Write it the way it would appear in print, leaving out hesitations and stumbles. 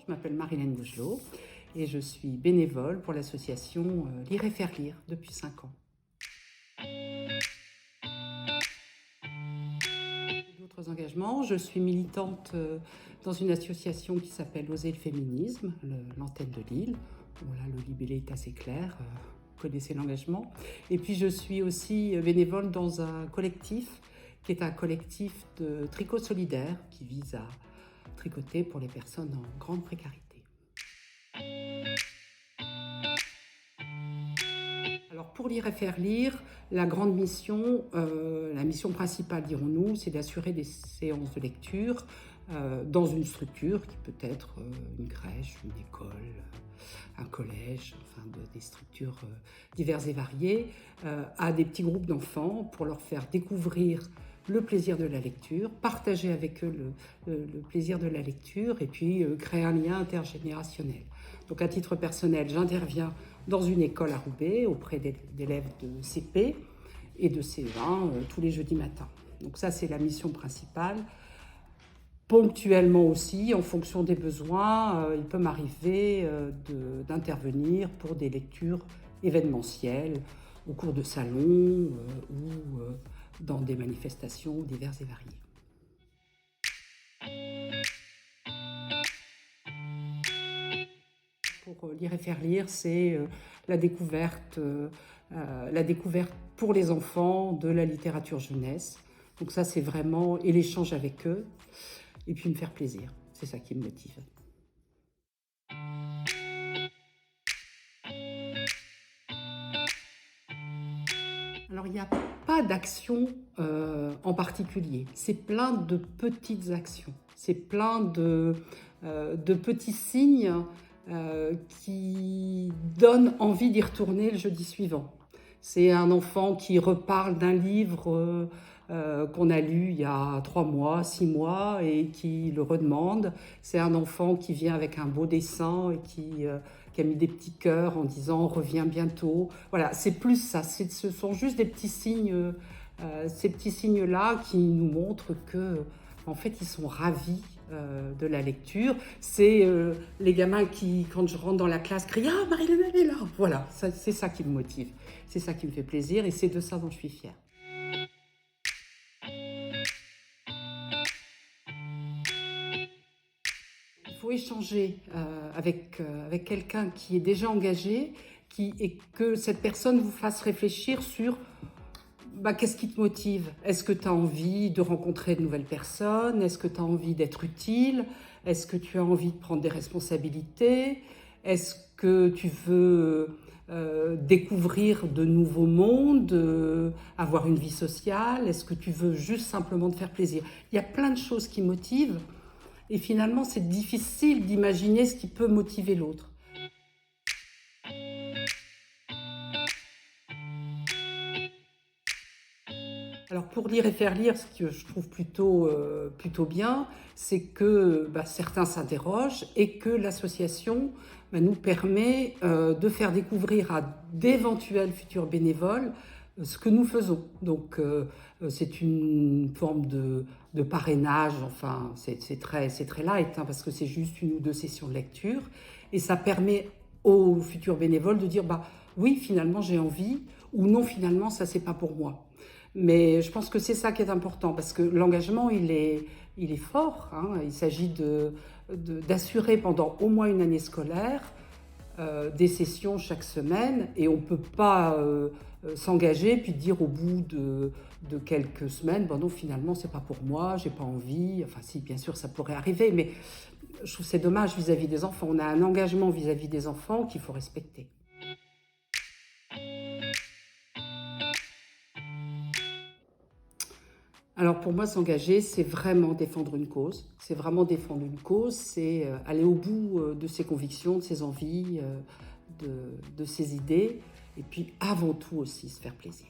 Je m'appelle Marilène Bougelot et je suis bénévole pour l'association Lire et faire lire depuis 5 ans. D'autres engagements, je suis militante dans une association qui s'appelle Oser le féminisme, l'antenne de Lille. Bon, là, le libellé est assez clair, vous connaissez l'engagement. Et puis je suis aussi bénévole dans un collectif qui est un collectif de tricot solidaire qui vise à tricoter pour les personnes en grande précarité. Alors pour Lire et faire lire, la grande mission, la mission principale dirons-nous, c'est d'assurer des séances de lecture dans une structure qui peut être une crèche, une école, un collège, enfin des structures diverses et variées, à des petits groupes d'enfants pour leur faire découvrir le plaisir de la lecture, partager avec eux le plaisir de la lecture et puis créer un lien intergénérationnel. Donc à titre personnel, j'interviens dans une école à Roubaix auprès d'élèves de CP et de CE1 tous les jeudis matins. Donc ça, c'est la mission principale. Ponctuellement aussi, en fonction des besoins, il peut m'arriver d'intervenir pour des lectures événementielles au cours de salons ou dans des manifestations diverses et variées. Pour Lire et faire lire, c'est la découverte pour les enfants de la littérature jeunesse. Donc ça, c'est vraiment, et l'échange avec eux, et puis me faire plaisir. C'est ça qui me motive. Alors, il n'y a pas d'action en particulier. C'est plein de petites actions. C'est plein de petits signes qui donnent envie d'y retourner le jeudi suivant. C'est un enfant qui reparle d'un livre qu'on a lu il y a 3 mois, 6 mois et qui le redemande. C'est un enfant qui vient avec un beau dessin et qui a mis des petits cœurs en disant « reviens bientôt ». Voilà, c'est plus ça. Ce sont juste des petits signes, ces petits signes-là qui nous montrent que, en fait, ils sont ravis de la lecture. C'est les gamins qui, quand je rentre dans la classe, crient « Ah, Marilène, elle est là !» Voilà, c'est ça qui me motive. C'est ça qui me fait plaisir et c'est de ça dont je suis fière. Il faut échanger avec quelqu'un qui est déjà engagé et que cette personne vous fasse réfléchir sur qu'est-ce qui te motive. Est-ce que tu as envie de rencontrer de nouvelles personnes? Est-ce que tu as envie d'être utile? Est-ce que tu as envie de prendre des responsabilités? Est-ce que tu veux découvrir de nouveaux mondes, avoir une vie sociale? Est-ce que tu veux juste simplement te faire plaisir? Il y a plein de choses qui motivent et finalement c'est difficile d'imaginer ce qui peut motiver l'autre. Alors pour Lire et faire lire, ce que je trouve plutôt bien, c'est que certains s'interrogent et que l'association nous permet de faire découvrir à d'éventuels futurs bénévoles ce que nous faisons. Donc c'est une forme de parrainage, enfin c'est très light parce que c'est juste 1 ou 2 sessions de lecture et ça permet aux futurs bénévoles de dire oui finalement j'ai envie ou non finalement ça c'est pas pour moi. Mais je pense que c'est ça qui est important parce que l'engagement il est fort. Il s'agit d'assurer pendant au moins une année scolaire des sessions chaque semaine et on ne peut pas s'engager puis dire au bout de quelques semaines non finalement c'est pas pour moi, j'ai pas envie. Enfin si bien sûr ça pourrait arriver mais je trouve c'est dommage vis-à-vis des enfants. On a un engagement vis-à-vis des enfants qu'il faut respecter. Alors pour moi, s'engager, c'est vraiment défendre une cause. C'est vraiment défendre une cause, c'est aller au bout de ses convictions, de ses envies, de ses idées, et puis avant tout aussi se faire plaisir.